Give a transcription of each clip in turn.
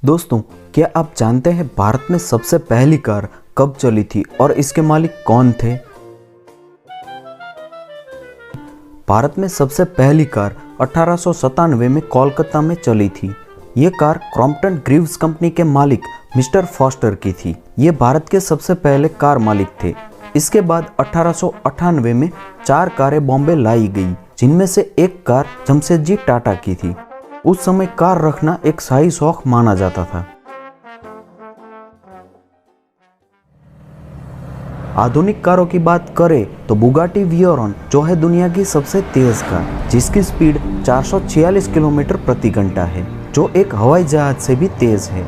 दोस्तों, क्या आप जानते हैं भारत में सबसे पहली कार कब चली थी और इसके मालिक कौन थे? भारत में सबसे पहली कार 1897 में कोलकाता में चली थी। ये कार क्रॉम्पटन ग्रीव्स कंपनी के मालिक मिस्टर फॉस्टर की थी। ये भारत के सबसे पहले कार मालिक थे। इसके बाद 1898 में 4 कारें बॉम्बे लाई गई, जिनमें से एक कार जमशेदजी टाटा की थी। उस समय कार रखना एक शाही शौक माना जाता था। आधुनिक कारों की बात करें तो बुगाटी वियरॉन जो है दुनिया की सबसे तेज कार, जिसकी स्पीड 446 किलोमीटर प्रति घंटा है, जो एक हवाई जहाज से भी तेज है।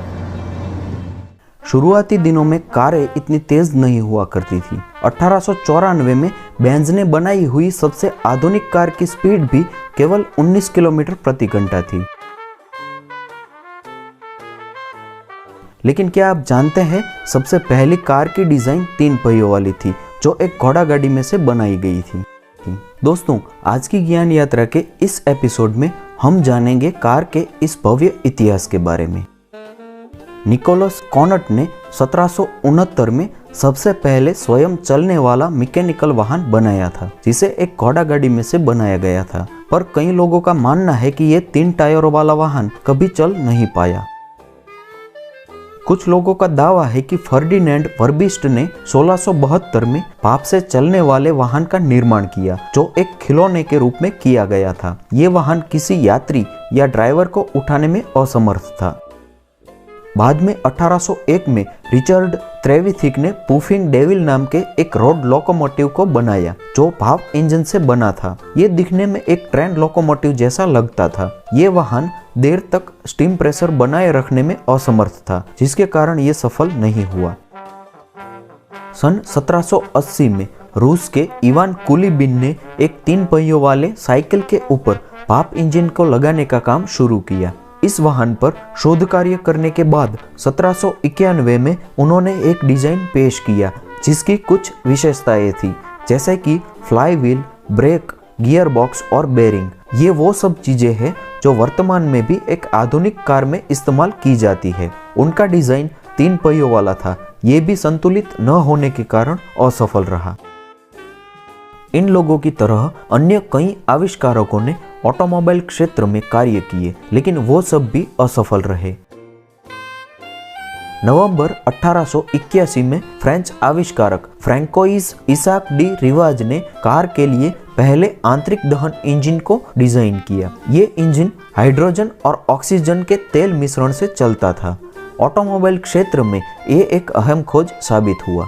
शुरुआती दिनों में कारें इतनी तेज नहीं हुआ करती थी। 1894 में बेंज ने बनाई हुई सबसे आधुनिक कार की स्पीड भी केवल 19 किलोमीटर प्रति घंटा थी। लेकिन क्या आप जानते हैं, सबसे पहली कार की डिजाइन 3 पहियों वाली थी, जो एक घोड़ा गाड़ी में से बनाई गई थी। दोस्तों, आज की ज्ञान यात्रा के इस एपिसोड में हम जानेंगे कार के इस भव्य इतिहास के बारे में। निकोलस कॉनट ने 1769 में सबसे पहले स्वयं चलने वाला मैकेनिकल वाहन बनाया था, जिसे एक घोड़ा गाड़ी में से बनाया गया था। पर कई लोगों का मानना है कि यह 3 टायरों वाला वाहन कभी चल नहीं पाया। कुछ लोगों का दावा है कि फर्डिनेंड वर्बिस्ट ने 1672 में भाप से चलने वाले वाहन का निर्माण किया, जो एक खिलौने के रूप में किया गया था। ये वाहन किसी यात्री या ड्राइवर को उठाने में असमर्थ था। बाद में 1801 में रिचर्ड ट्रेविथिक ने पुफिंग डेविल नाम के एक रोड लोकोमोटिव को बनाया, जो भाप इंजन से बना था। ये दिखने में एक ट्रेन लोकोमोटिव जैसा लगता था। ये वाहन देर तक स्टीम प्रेशर बनाए रखने में असमर्थ था, जिसके कारण ये सफल नहीं हुआ। सन 1780 में रूस के इवान कुलीबिन ने एक 3 पहियों वाले साइकिल के ऊपर भाप इंजन को लगाने का काम शुरू किया। इस वाहन पर शोध कार्य करने के बाद 1791 में उन्होंने एक डिजाइन पेश किया, जिसकी कुछ विशेषताएं थी, जैसे कि fly wheel, brake, gear box और बेरिंग। ये वो सब चीजें हैं जो वर्तमान में भी एक आधुनिक कार में इस्तेमाल की जाती है। उनका डिजाइन 3 पहियों वाला था। ये भी संतुलित न होने के कारण असफल रहा। इन लोगों की तरह अन्य कई आविष्कारकों ने ऑटोमोबाइल क्षेत्र में कार्य किए, लेकिन वो सब भी असफल रहे। नवंबर 1881 में फ्रेंच आविष्कारक फ्रैंकोइस इसाक डी रिवाज ने कार के लिए पहले आंतरिक दहन इंजन को डिजाइन किया। ये इंजन हाइड्रोजन और ऑक्सीजन के तेल मिश्रण से चलता था। ऑटोमोबाइल क्षेत्र में ये एक अहम खोज साबित हुआ।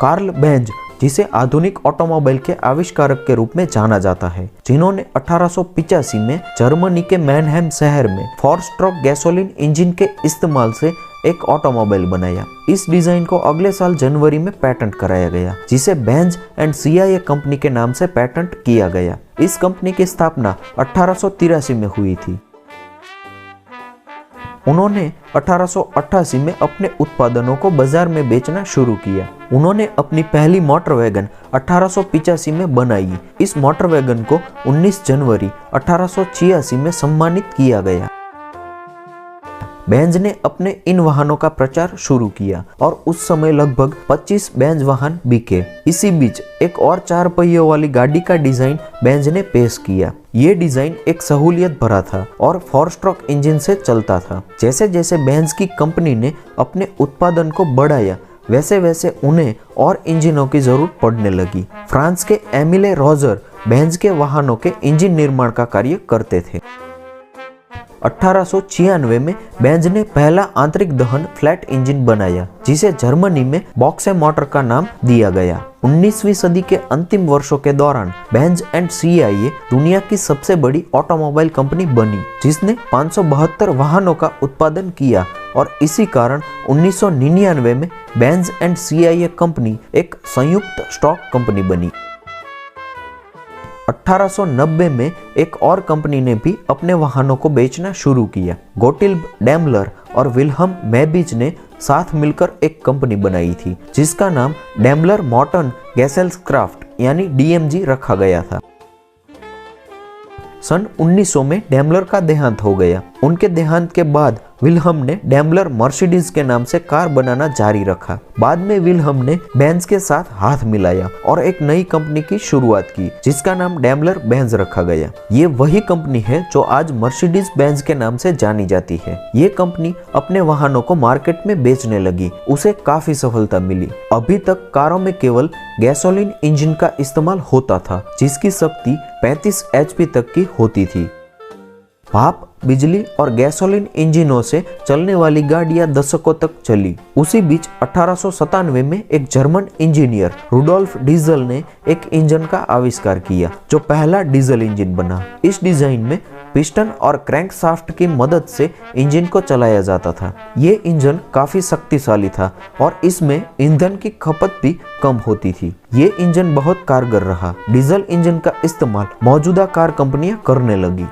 कार्ल बेंज, जिसे आधुनिक ऑटोमोबाइल के आविष्कारक के रूप में जाना जाता है, जिन्होंने 1885 में जर्मनी के मैनहेम शहर में 4 स्ट्रोक गैसोलीन इंजन के इस्तेमाल से एक ऑटोमोबाइल बनाया। इस डिजाइन को अगले साल जनवरी में पेटेंट कराया गया, जिसे बेंज एंड CIA कंपनी के नाम से पेटेंट किया गया। इस कंपनी की स्थापना 1883 में हुई थी। उन्होंने 1888 में अपने उत्पादनों को बाजार में बेचना शुरू किया। उन्होंने अपनी पहली मोटर वैगन 1885 में बनाई। इस मोटर वैगन को 19 जनवरी 1886 में सम्मानित किया गया। बेंज ने अपने इन वाहनों का प्रचार शुरू किया और उस समय लगभग 25 बेंज वाहन बिके। इसी बीच एक और 4 पहियों वाली गाड़ी का डिजाइन बेंज ने पेश किया। ये डिजाइन एक सहूलियत भरा था और 4 स्ट्रोक इंजन से चलता था। जैसे जैसे बेंज की कंपनी ने अपने उत्पादन को बढ़ाया, वैसे वैसे उन्हें और इंजनों की जरूरत पड़ने लगी। फ्रांस के एमिले रोजर बेंज के वाहनों के इंजन निर्माण का कार्य करते थे। 1896 में बेंज ने पहला आंतरिक दहन फ्लैट इंजन बनाया, जिसे जर्मनी में बॉक्से मोटर का नाम दिया गया। 19वीं सदी के अंतिम वर्षों के दौरान बेंज एंड CIA दुनिया की सबसे बड़ी ऑटोमोबाइल कंपनी बनी, जिसने 572 वाहनों का उत्पादन किया और इसी कारण 1999 में बेंज एंड CIA कंपनी एक संयुक्त स्टॉक कंपनी बनी। 1890 में एक और कंपनी ने भी अपने वाहनों को बेचना शुरू किया। गोटिल्ब डैमलर और विल्हम मैबिज ने साथ मिलकर एक कंपनी बनाई थी जिसका नाम डैमलर मॉर्टन गैसेल्सक्राफ्ट यानी DMG रखा गया था। सन 1900 में डैमलर का देहांत हो गया। उनके देहांत के बाद विल्हम ने डैमलर मर्सिडीज के नाम से कार बनाना जारी रखा। बाद में विल्हम ने बेंज के साथ हाथ मिलाया और एक नई कंपनी की शुरुआत की जिसका नाम डैमलर बेंज रखा गया। ये वही कंपनी है जो आज मर्सिडीज बेंज के नाम से जानी जाती है। ये कंपनी अपने वाहनों को मार्केट में बेचने लगी। उसे काफी सफलता मिली। अभी तक कारों में केवल गैसोलीन इंजन का इस्तेमाल होता था जिसकी शक्ति 35 HP तक की होती थी। भाप, बिजली और गैसोलीन इंजनों से चलने वाली गाड़ियां दशकों तक चली। उसी बीच 1897 में एक जर्मन इंजीनियर रुडोल्फ डीजल ने एक इंजन का आविष्कार किया जो पहला डीजल इंजन बना। इस डिजाइन में पिस्टन और क्रैंकशाफ्ट की मदद से इंजन को चलाया जाता था। ये इंजन काफी शक्तिशाली था और इसमें ईंधन की खपत भी कम होती थी। ये इंजन बहुत कारगर रहा। डीजल इंजन का इस्तेमाल मौजूदा कार कंपनियां करने लगी।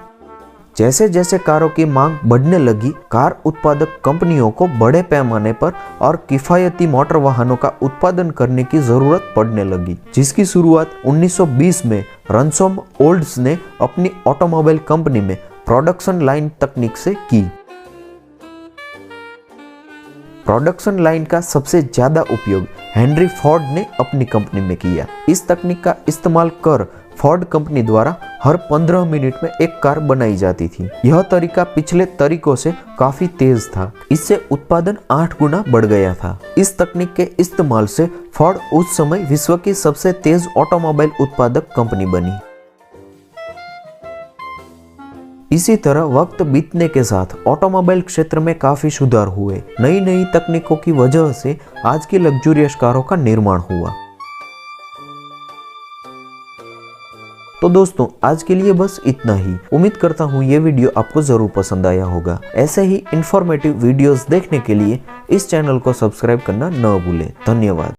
जैसे जैसे कारों की मांग बढ़ने लगी, कार उत्पादक कंपनियों को बड़े पैमाने पर और किफायती मोटर वाहनों का उत्पादन करने की जरूरत पड़ने लगी, जिसकी शुरुआत 1920 में रनसोम ओल्ड्स ने अपनी ऑटोमोबाइल कंपनी में प्रोडक्शन लाइन तकनीक से की। प्रोडक्शन लाइन का सबसे ज्यादा उपयोग हेनरी फोर्ड ने अपनी कंपनी में किया। इस तकनीक का इस्तेमाल कर फोर्ड कंपनी द्वारा हर 15 मिनट में एक कार बनाई जाती थी। यह तरीका पिछले तरीकों से काफी तेज था। इससे उत्पादन 8 गुना बढ़ गया था। इस तकनीक के इस्तेमाल से फोर्ड उस समय विश्व की सबसे तेज ऑटोमोबाइल उत्पादक कंपनी बनी। इसी तरह वक्त बीतने के साथ ऑटोमोबाइल क्षेत्र में काफी सुधार हुए। नई नई तकनीकों की वजह से आज की लग्जरियस कारों का निर्माण हुआ। तो दोस्तों आज के लिए बस इतना ही। उम्मीद करता हूँ ये वीडियो आपको जरूर पसंद आया होगा। ऐसे ही इंफॉर्मेटिव वीडियोस देखने के लिए इस चैनल को सब्सक्राइब करना न भूलें। धन्यवाद।